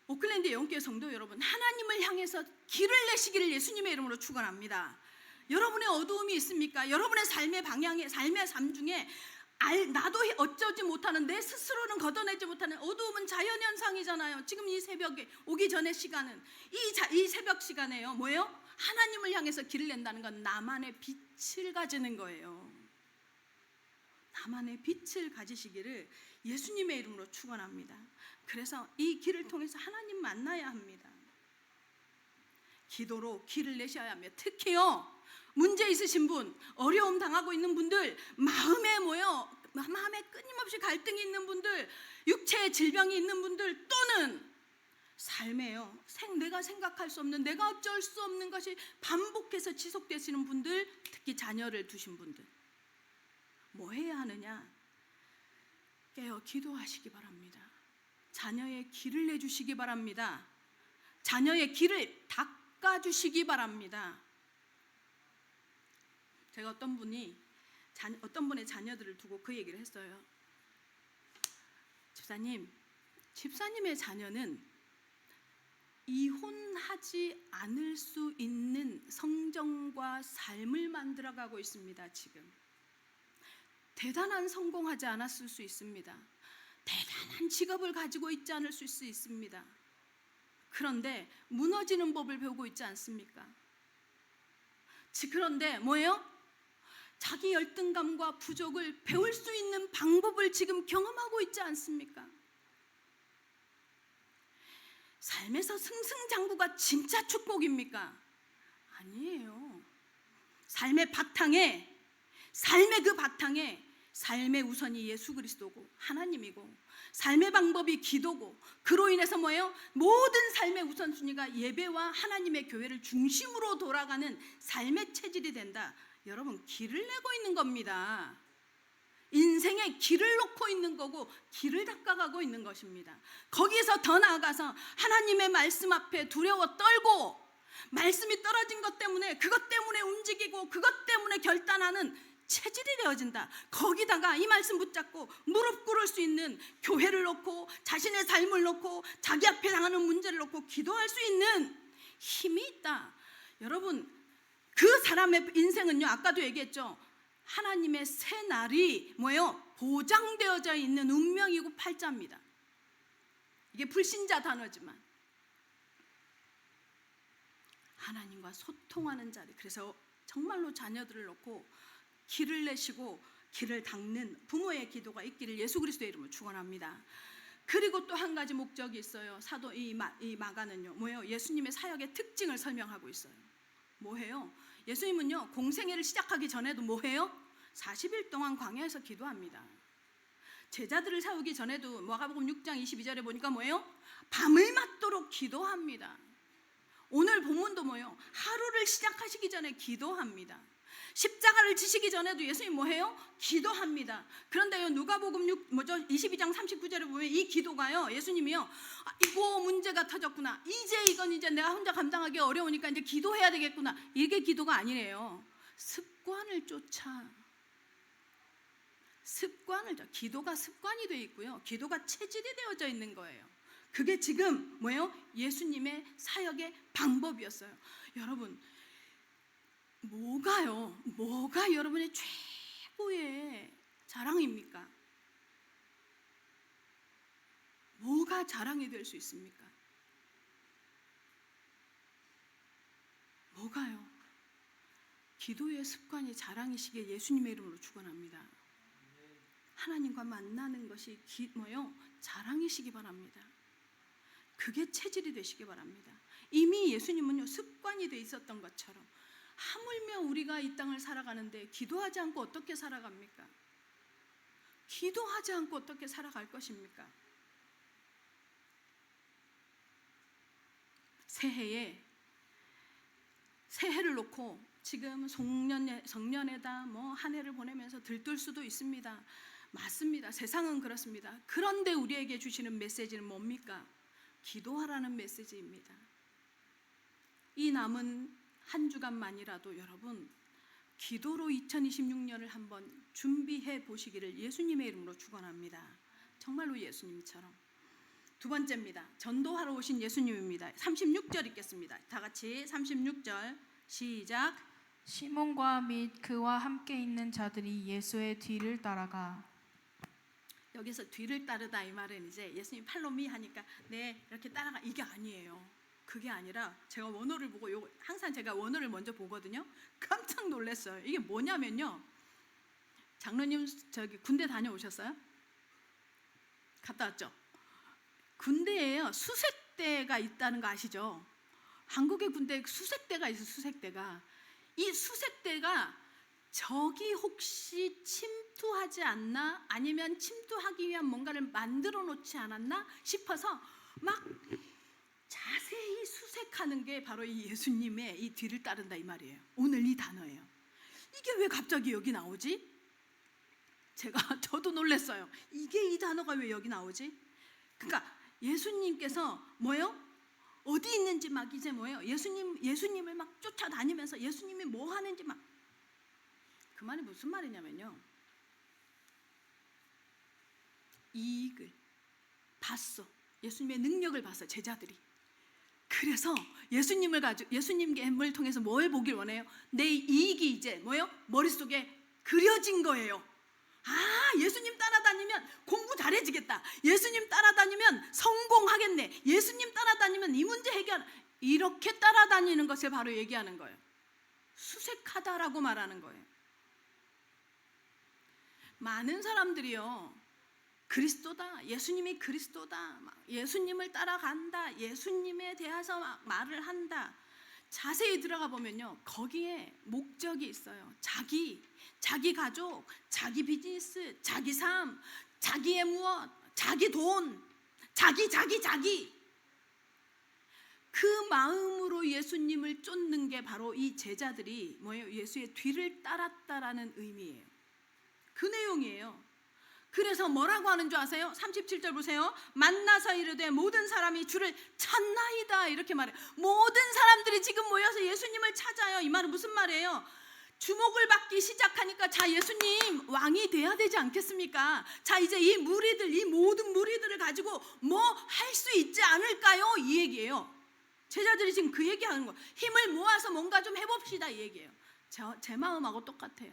오클랜드 영계 성도 여러분, 하나님을 향해서 길을 내시기를 예수님의 이름으로 축원합니다. 여러분의 어두움이 있습니까? 여러분의 삶의 방향에, 삶의 삶 중에 나도 어쩌지 못하는, 내 스스로는 걷어내지 못하는 어두움은 자연현상이잖아요. 지금 이 새벽에 오기 전의 시간은, 이 새벽 시간에요, 뭐예요? 하나님을 향해서 길을 낸다는 건 나만의 빛을 가지는 거예요. 나만의 빛을 가지시기를 예수님의 이름으로 축원합니다. 그래서 이 길을 통해서 하나님 만나야 합니다. 기도로 길을 내셔야 합니다. 특히요, 문제 있으신 분, 어려움 당하고 있는 분들, 마음에 끊임없이 갈등이 있는 분들, 육체의 질병이 있는 분들, 또는 삶에요, 내가 생각할 수 없는, 내가 어쩔 수 없는 것이 반복해서 지속되시는 분들, 특히 자녀를 두신 분들, 뭐 해야 하느냐? 깨어 기도하시기 바랍니다. 자녀의 길을 내주시기 바랍니다. 자녀의 길을 닦아주시기 바랍니다. 제가 어떤 분의 자녀들을 두고 그 얘기를 했어요. 집사님의 자녀는 이혼하지 않을 수 있는 성정과 삶을 만들어가고 있습니다. 지금 대단한 성공하지 않았을 수 있습니다. 대단한 직업을 가지고 있지 않을 수 있습니다. 그런데 무너지는 법을 배우고 있지 않습니까? 그런데 뭐예요? 자기 열등감과 부족을 배울 수 있는 방법을 지금 경험하고 있지 않습니까? 삶에서 승승장구가 진짜 축복입니까? 아니에요. 삶의 그 바탕에 삶의 우선이 예수 그리스도고 하나님이고, 삶의 방법이 기도고, 그로 인해서 뭐예요? 모든 삶의 우선순위가 예배와 하나님의 교회를 중심으로 돌아가는 삶의 체질이 된다. 여러분, 길을 내고 있는 겁니다. 인생에 길을 놓고 있는 거고 길을 닦아가고 있는 것입니다. 거기에서 더 나아가서 하나님의 말씀 앞에 두려워 떨고, 말씀이 떨어진 것 때문에 그것 때문에 움직이고 그것 때문에 결단하는 체질이 되어진다. 거기다가 이 말씀 붙잡고 무릎 꿇을 수 있는 교회를 놓고, 자신의 삶을 놓고, 자기 앞에 당하는 문제를 놓고 기도할 수 있는 힘이 있다. 여러분, 그 사람의 인생은요, 아까도 얘기했죠. 하나님의 새 날이 뭐예요? 보장되어져 있는 운명이고 팔자입니다. 이게 불신자 단어지만 하나님과 소통하는 자리. 그래서 정말로 자녀들을 놓고 길을 내시고 길을 닦는 부모의 기도가 있기를 예수 그리스도의 이름으로 축원합니다. 그리고 또 한 가지 목적이 있어요. 사도 이 마가는요, 뭐예요? 예수님의 사역의 특징을 설명하고 있어요. 뭐해요? 예수님은요, 공생애를 시작하기 전에도 뭐해요? 40일 동안 광야에서 기도합니다. 제자들을 세우기 전에도 마가복음 6장 22절에 보니까 뭐예요? 밤을 맞도록 기도합니다. 오늘 본문도 뭐예요? 하루를 시작하시기 전에 기도합니다. 십자가를 지시기 전에도 예수님 뭐해요? 기도합니다. 그런데요, 누가복음 22장 39절에 보면 이 기도가요, 예수님이요, 이거 문제가 터졌구나, 이제 내가 혼자 감당하기 어려우니까 이제 기도해야 되겠구나, 이게 기도가 아니래요. 습관을 쫓아. 기도가 습관이 되어 있고요, 기도가 체질이 되어져 있는 거예요. 그게 지금 뭐예요? 예수님의 사역의 방법이었어요. 여러분, 뭐가 여러분의 최고의 자랑입니까? 뭐가 자랑이 될 수 있습니까? 뭐가요? 기도의 습관이 자랑이시기에 예수님의 이름으로 축원합니다. 하나님과 만나는 것이 자랑이시기 바랍니다. 그게 체질이 되시기 바랍니다. 이미 예수님은요, 습관이 돼 있었던 것처럼, 하물며 우리가 이 땅을 살아가는데 기도하지 않고 어떻게 살아갑니까? 기도하지 않고 어떻게 살아갈 것입니까? 새해를 놓고 지금 성년회다 한 해를 보내면서 들뜰 수도 있습니다. 맞습니다. 세상은 그렇습니다. 그런데 우리에게 주시는 메시지는 뭡니까? 기도하라는 메시지입니다. 이 남은 한 주간만이라도 여러분, 기도로 2026년을 한번 준비해 보시기를 예수님의 이름으로 축원합니다. 정말로 예수님처럼. 두 번째입니다. 전도하러 오신 예수님입니다. 36절 읽겠습니다. 다 같이 36절 시작. 시몬과 및 그와 함께 있는 자들이 예수의 뒤를 따라가. 여기서 뒤를 따르다 이 말은 이제 예수님 팔로미 하니까 네 이렇게 따라가, 이게 아니에요. 그게 아니라 제가 원어를 보고 항상 제가 원어를 먼저 보거든요. 깜짝 놀랐어요. 이게 뭐냐면요, 장로님 저기 군대 다녀오셨어요? 갔다 왔죠? 군대에요, 수색대가 있다는 거 아시죠? 한국의 군대에 수색대가 있어요. 수색대가. 이 수색대가 적이 혹시 침투하지 않나, 아니면 침투하기 위한 뭔가를 만들어 놓지 않았나 싶어서 막 자세히 수색하는 게 바로 이 예수님의 이 뒤를 따른다 이 말이에요. 오늘 이 단어예요. 이게 왜 갑자기 여기 나오지? 저도 놀랐어요. 이게 이 단어가 왜 여기 나오지? 그러니까 예수님께서 뭐예요? 어디 있는지 막 이제 뭐예요? 예수님을 막 쫓아다니면서 예수님이 뭐 하는지 막. 그 말이 무슨 말이냐면요, 이익을 봤어. 예수님의 능력을 봤어, 제자들이. 그래서 예수님을 통해서 뭘 보길 원해요? 내 이익이 이제 뭐예요? 머릿속에 그려진 거예요. 예수님 따라다니면 공부 잘해지겠다. 예수님 따라다니면 성공하겠네. 예수님 따라다니면 이 문제 해결. 이렇게 따라다니는 것을 바로 얘기하는 거예요. 수색하다라고 말하는 거예요. 많은 사람들이요, 그리스도다, 예수님이 그리스도다, 예수님을 따라간다, 예수님에 대해서 말을 한다. 자세히 들어가 보면요, 거기에 목적이 있어요. 자기 가족, 자기 비즈니스, 자기 삶, 자기의 무엇, 자기 돈, 자기. 그 마음으로 예수님을 쫓는 게 바로 이 제자들이 뭐예요? 예수의 뒤를 따랐다라는 의미예요. 그 내용이에요. 그래서 뭐라고 하는 줄 아세요? 37절 보세요. 만나서 이르되 모든 사람이 주를 찾나이다, 이렇게 말해요. 모든 사람들이 지금 모여서 예수님을 찾아요. 이 말은 무슨 말이에요? 주목을 받기 시작하니까 자, 예수님 왕이 돼야 되지 않겠습니까? 자, 이제 이 모든 무리들을 가지고 뭐 할 수 있지 않을까요? 이 얘기예요. 제자들이 지금 그 얘기하는 거예요. 힘을 모아서 뭔가 좀 해봅시다, 이 얘기예요. 제 마음하고 똑같아요.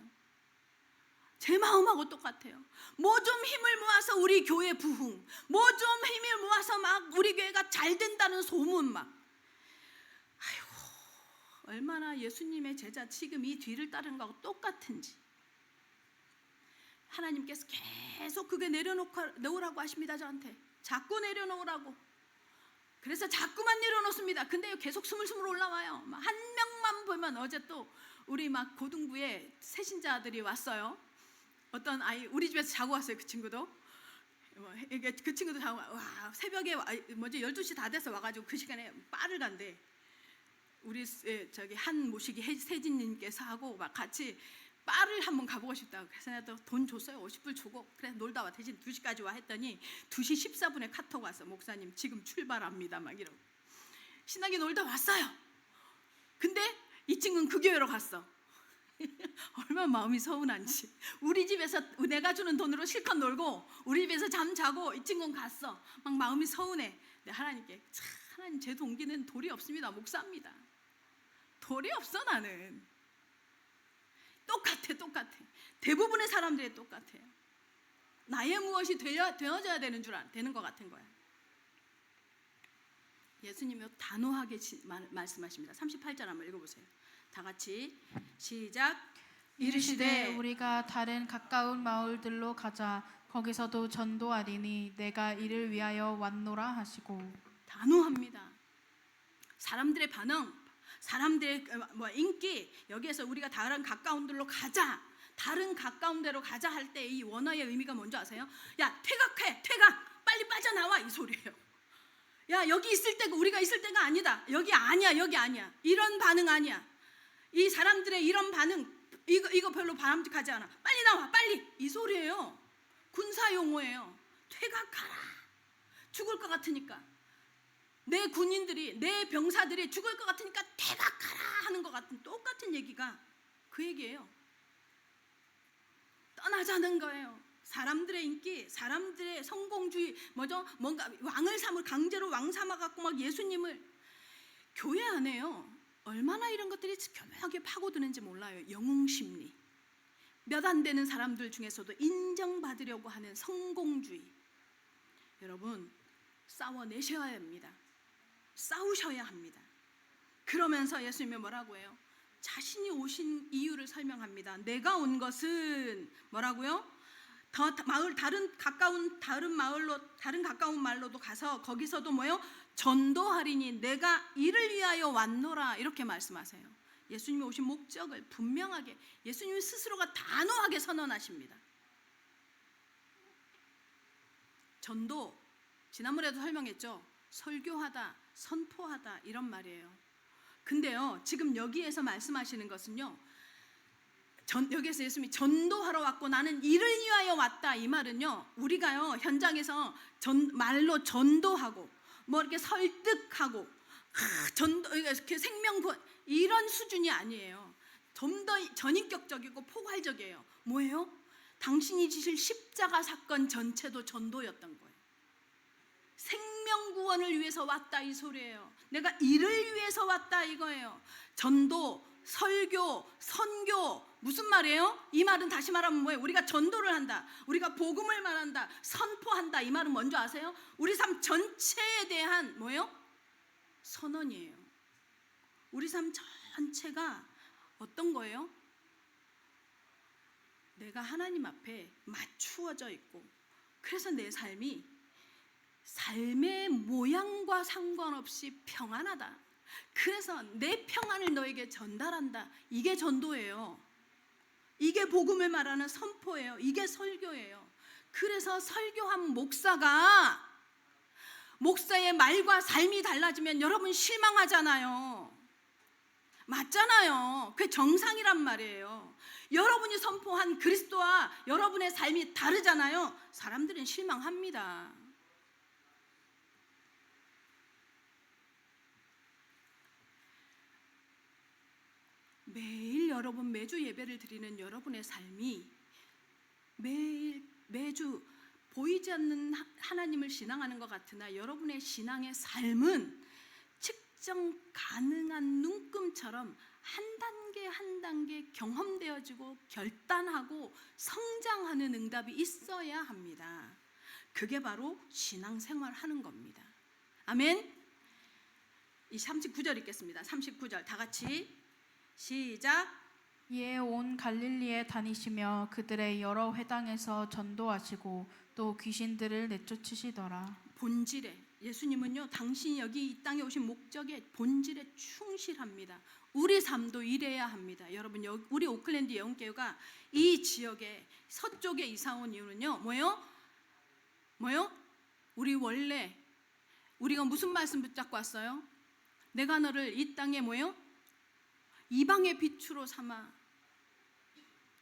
제 마음하고 똑같아요. 뭐 좀 힘을 모아서 우리 교회 부흥, 뭐 좀 힘을 모아서 막 우리 교회가 잘 된다는 소문 막. 아이고, 얼마나 예수님의 제자 지금 이 뒤를 따르는 거하고 똑같은지. 하나님께서 계속 그게 내려놓으라고 하십니다, 저한테. 자꾸 내려놓으라고. 그래서 자꾸만 내려놓습니다. 근데 계속 스물스물 올라와요. 한 명만 보면, 어제 또 우리 막 고등부에 새신자들이 왔어요. 어떤 아이 우리 집에서 자고 왔어요. 그 친구도. 그 친구도 자고 와, 새벽에 12시 다 돼서 와가지고 그 시간에 바를 간대. 우리 저기 한 모시기 세진님께서 하고 막 같이 바를 한번 가보고 싶다고. 그래서 내가 또 돈 줬어요. 50불 주고. 그래 놀다 와. 대신 2시까지 와 했더니 2시 14분에 카톡 왔어. 목사님 지금 출발합니다 막 이러고. 신나게 놀다 왔어요. 근데 이 친구는 그 교회로 갔어. 얼마나 마음이 서운한지. 우리 집에서 내가 주는 돈으로 실컷 놀고 우리 집에서 잠 자고 이 친구는 갔어. 막 마음이 서운해. 근데 하나님께, 하나님 제 동기는 돌이 없습니다. 목사입니다. 돌이 없어. 나는 똑같아. 대부분의 사람들이 똑같아요. 나의 무엇이 되어져야 되는 것 같은 거야. 예수님이 단호하게 말씀하십니다. 38절 한번 읽어보세요. 다 같이 시작. 이르시되 우리가 다른 가까운 마을들로 가자. 거기서도 전도하리니 내가 이를 위하여 왔노라 하시고. 단호합니다. 사람들의 반응, 사람들의 인기, 여기에서 우리가 다른 가까운 데로 가자. 다른 가까운 데로 가자 할 때 이 원어의 의미가 뭔지 아세요? 야, 퇴각해, 퇴각, 빨리 빠져나와, 이 소리예요. 야, 여기 있을 때가 우리가 있을 때가 아니다. 여기 아니야. 이런 반응 아니야. 이 사람들의 이런 반응, 이거 별로 바람직하지 않아. 빨리 나와, 빨리, 이 소리예요. 군사 용어예요. 퇴각하라. 죽을 것 같으니까. 내 군인들이, 내 병사들이 죽을 것 같으니까 퇴각하라 하는 것 같은 똑같은 얘기가 그 얘기예요. 떠나자는 거예요. 사람들의 인기, 사람들의 성공주의, 뭔가 왕을 강제로 왕 삼아갖고 막 예수님을. 교회 안에요, 얼마나 이런 것들이 교묘하게 파고드는지 몰라요. 영웅심리, 몇 안 되는 사람들 중에서도 인정받으려고 하는 성공주의. 여러분, 싸워내셔야 합니다. 싸우셔야 합니다. 그러면서 예수님이 뭐라고 해요? 자신이 오신 이유를 설명합니다. 내가 온 것은 뭐라고요? 다른 가까운 마을로도 가서 거기서도 뭐요? 전도하리니 내가 이를 위하여 왔노라, 이렇게 말씀하세요. 예수님이 오신 목적을 분명하게 예수님 스스로가 단호하게 선언하십니다. 전도, 지난번에도 설명했죠. 설교하다, 선포하다, 이런 말이에요. 근데요, 지금 여기에서 말씀하시는 것은요, 여기에서 예수님이 전도하러 왔고 나는 이를 위하여 왔다, 이 말은요, 우리가요 현장에서 말로 전도하고 뭐 이렇게 설득하고 이렇게 생명구 이런 수준이 아니에요. 좀 더 전인격적이고 포괄적이에요. 뭐예요? 당신이 지실 십자가 사건 전체도 전도였던 거예요. 생명구원을 위해서 왔다, 이 소리예요. 내가 이를 위해서 왔다, 이거예요. 전도, 설교, 선교, 무슨 말이에요? 이 말은 다시 말하면 뭐예요? 우리가 전도를 한다, 우리가 복음을 말한다, 선포한다. 이 말은 뭔지 아세요? 우리 삶 전체에 대한 뭐예요? 선언이에요. 우리 삶 전체가 어떤 거예요? 내가 하나님 앞에 맞추어져 있고, 그래서 내 삶이 삶의 모양과 상관없이 평안하다. 그래서 내 평안을 너에게 전달한다. 이게 전도예요. 이게 복음을 말하는 선포예요. 이게 설교예요. 그래서 설교한 목사의 말과 삶이 달라지면 여러분 실망하잖아요. 맞잖아요. 그게 정상이란 말이에요. 여러분이 선포한 그리스도와 여러분의 삶이 다르잖아요. 사람들은 실망합니다. 매일 여러분, 매주 예배를 드리는 여러분의 삶이 매주 보이지 않는 하나님을 신앙하는 것 같으나 여러분의 신앙의 삶은 측정 가능한 눈금처럼 한 단계 한 단계 경험되어지고 결단하고 성장하는 응답이 있어야 합니다. 그게 바로 신앙생활 하는 겁니다. 아멘. 이 39절 읽겠습니다. 39절 다 같이 시작. 이에 온 갈릴리에 다니시며 그들의 여러 회당에서 전도하시고 또 귀신들을 내쫓으시더라. 본질에, 예수님은요, 당신이 여기 이 땅에 오신 목적의 본질에 충실합니다. 우리 삶도 이래야 합니다. 여러분, 우리 오클랜드 예언교회가 이 지역에 서쪽에 이사 온 이유는요, 뭐요? 우리 원래 우리가 무슨 말씀 붙잡고 왔어요? 내가 너를 이 땅에 이방의 빛으로 삼아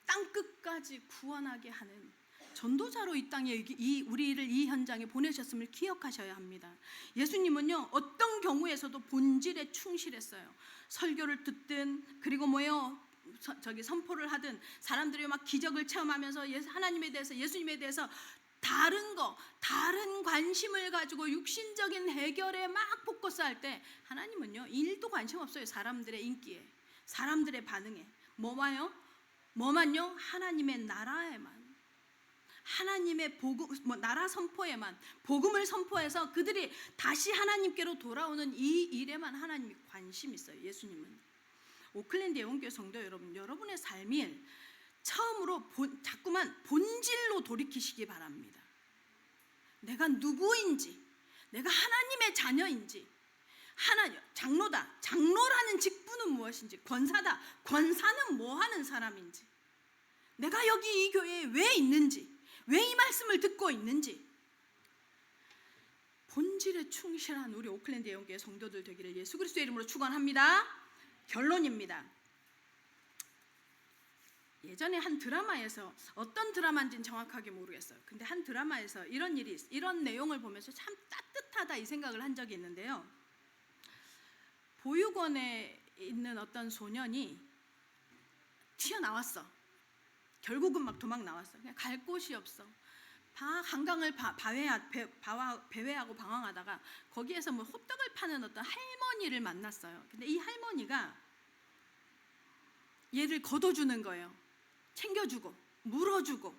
땅 끝까지 구원하게 하는 전도자로 이 땅에 우리를 이 현장에 보내셨음을 기억하셔야 합니다. 예수님은요, 어떤 경우에서도 본질에 충실했어요. 설교를 듣든, 그리고 선포를 하든, 사람들이 막 기적을 체험하면서 하나님에 대해서, 예수님에 대해서 다른 관심을 가지고 육신적인 해결에 막 포커스할 때, 하나님은요, 일도 관심 없어요. 사람들의 인기에, 사람들의 반응에. 뭐만요? 하나님의 나라에만, 하나님의 나라 선포에만, 복음을 선포해서 그들이 다시 하나님께로 돌아오는 이 일에만 하나님이 관심 있어요. 예수님은. 오클랜드 예언교회 성도 여러분, 여러분의 삶이 처음으로 자꾸만 본질로 돌이키시기 바랍니다. 내가 누구인지, 내가 하나님의 자녀인지, 장로라는 직분은 무엇인지, 권사는 뭐 하는 사람인지, 내가 여기 이 교회에 왜 있는지, 왜 이 말씀을 듣고 있는지, 본질에 충실한 우리 오클랜드 예언교회 성도들 되기를 예수 그리스도의 이름으로 축원합니다. 결론입니다. 예전에 한 드라마에서, 어떤 드라마인지는 정확하게 모르겠어요. 근데 한 드라마에서 이런 내용을 보면서 참 따뜻하다 이 생각을 한 적이 있는데요. 보육원에 있는 어떤 소년이 튀어나왔어. 결국은 막 도망 나왔어. 그냥 갈 곳이 없어. 한강을 배회하고 방황하다가 거기에서 호떡을 파는 어떤 할머니를 만났어요. 근데 이 할머니가 얘를 걷어주는 거예요. 챙겨주고 물어주고.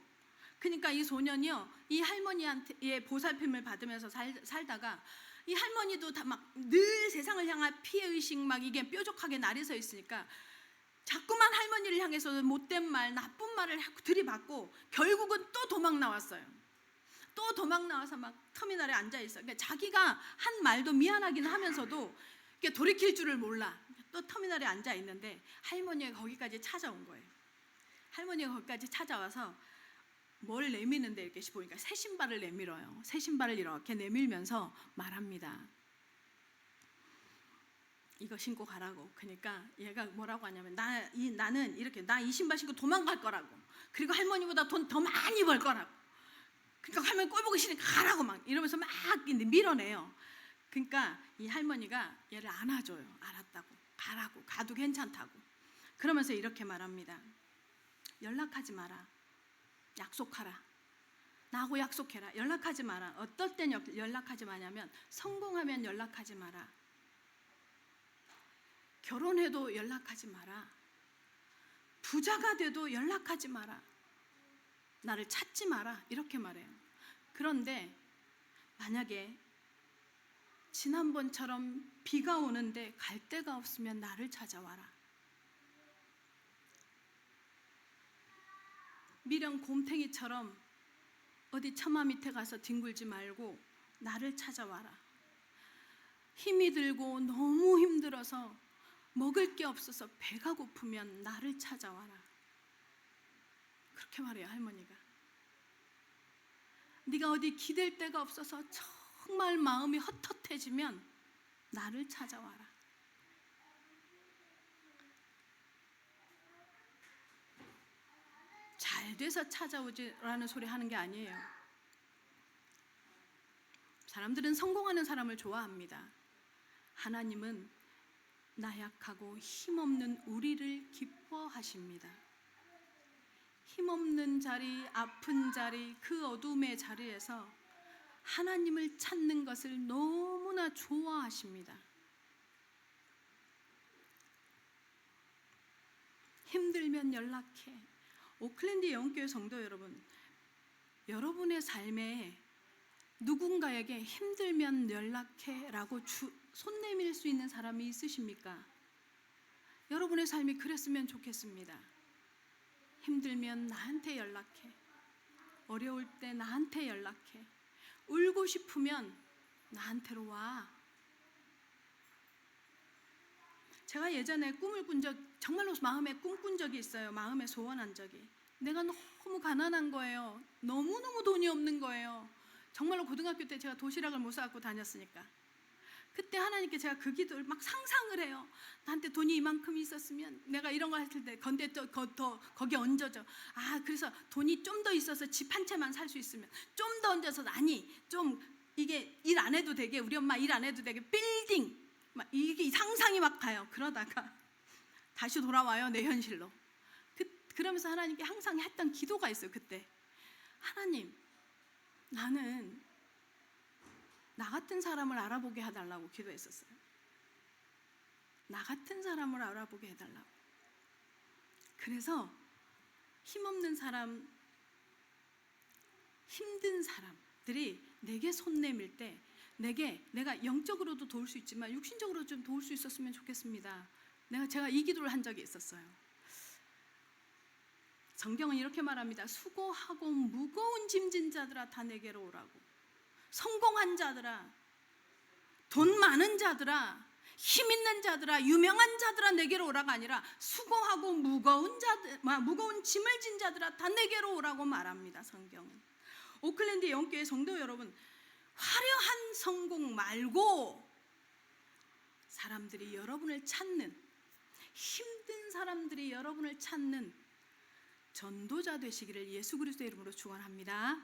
그러니까 이 소년이요, 이 할머니한테 보살핌을 받으면서 살다가, 이 할머니도 다 막 늘 세상을 향한 피해의식 막 이게 뾰족하게 날이 서 있으니까 자꾸만 할머니를 향해서 못된 말, 나쁜 말을 들이받고 결국은 또 도망 나왔어요. 또 도망 나와서 막 터미널에 앉아 있어요. 그러니까 자기가 한 말도 미안하긴 하면서도 돌이킬 줄을 몰라. 또 터미널에 앉아 있는데 할머니가 거기까지 찾아온 거예요. 할머니가 거기까지 찾아와서 뭘 내미는데 이렇게 보니까 새 신발을 내밀어요. 새 신발을 이렇게 내밀면서 말합니다. 이거 신고 가라고. 그러니까 얘가 뭐라고 하냐면, 나는 이렇게 이 신발 신고 도망갈 거라고. 그리고 할머니보다 돈 더 많이 벌 거라고. 그러니까 할머니 꼴 보기 싫으니까 가라고 막 이러면서 막 밀어내요. 그러니까 이 할머니가 얘를 안아줘요. 알았다고, 가라고, 가도 괜찮다고. 그러면서 이렇게 말합니다. 연락하지 마라. 약속하라. 나하고 약속해라. 연락하지 마라. 어떨 땐 연락하지 마냐면, 성공하면 연락하지 마라. 결혼해도 연락하지 마라. 부자가 돼도 연락하지 마라. 나를 찾지 마라. 이렇게 말해요. 그런데 만약에 지난번처럼 비가 오는데 갈 데가 없으면 나를 찾아와라. 미련 곰탱이처럼 어디 처마 밑에 가서 뒹굴지 말고 나를 찾아와라. 힘이 들고 너무 힘들어서 먹을 게 없어서 배가 고프면 나를 찾아와라. 그렇게 말해요, 할머니가. 네가 어디 기댈 데가 없어서 정말 마음이 헛헛해지면 나를 찾아와라. 잘 돼서 찾아오지라는 소리 하는 게 아니에요. 사람들은 성공하는 사람을 좋아합니다. 하나님은 나약하고 힘없는 우리를 기뻐하십니다. 힘없는 자리, 아픈 자리, 그 어둠의 자리에서 하나님을 찾는 것을 너무나 좋아하십니다. 힘들면 연락해. 오클랜드 영교회 성도 여러분, 여러분의 삶에 누군가에게 힘들면 연락해 라고 손 내밀 수 있는 사람이 있으십니까? 여러분의 삶이 그랬으면 좋겠습니다. 힘들면 나한테 연락해. 어려울 때 나한테 연락해. 울고 싶으면 나한테로 와. 제가 예전에 꿈을 꾼 적, 정말로 마음에 꿈꾼 적이 있어요. 마음에 소원한 적이. 내가 너무 가난한 거예요. 너무너무 돈이 없는 거예요. 정말로 고등학교 때 제가 도시락을 못 사갖고 다녔으니까. 그때 하나님께 제가 그 기도를 막 상상을 해요. 나한테 돈이 이만큼 있었으면 내가 이런 거 했을 때 건대 더 거기 얹어져. 아, 그래서 돈이 좀 더 있어서 집 한 채만 살 수 있으면 좀 더 얹어서, 아니 좀 이게 일 안 해도 되게, 우리 엄마 일 안 해도 되게 빌딩 막 이게 상상이 막 가요. 그러다가 다시 돌아와요, 내 현실로. 그러면서 하나님께 항상 했던 기도가 있어요. 그때 하나님, 나는 나 같은 사람을 알아보게 해달라고 기도했었어요. 나 같은 사람을 알아보게 해달라고. 그래서 힘없는 사람, 힘든 사람들이 내게 손 내밀 때 내가 영적으로도 도울 수 있지만 육신적으로 좀 도울 수 있었으면 좋겠습니다. 제가 이 기도를 한 적이 있었어요. 성경은 이렇게 말합니다. 수고하고 무거운 짐진 자들아 다 내게로 오라고. 성공한 자들아, 돈 많은 자들아, 힘 있는 자들아, 유명한 자들아 내게로 오라가 아니라 수고하고 무거운 짐을 진 자들아 다 내게로 오라고 말합니다. 성경은. 오클랜드 영교회 성도 여러분, 화려한 성공 말고 사람들이 여러분을 찾는, 힘든 사람들이 여러분을 찾는 전도자 되시기를 예수 그리스도의 이름으로 축원합니다.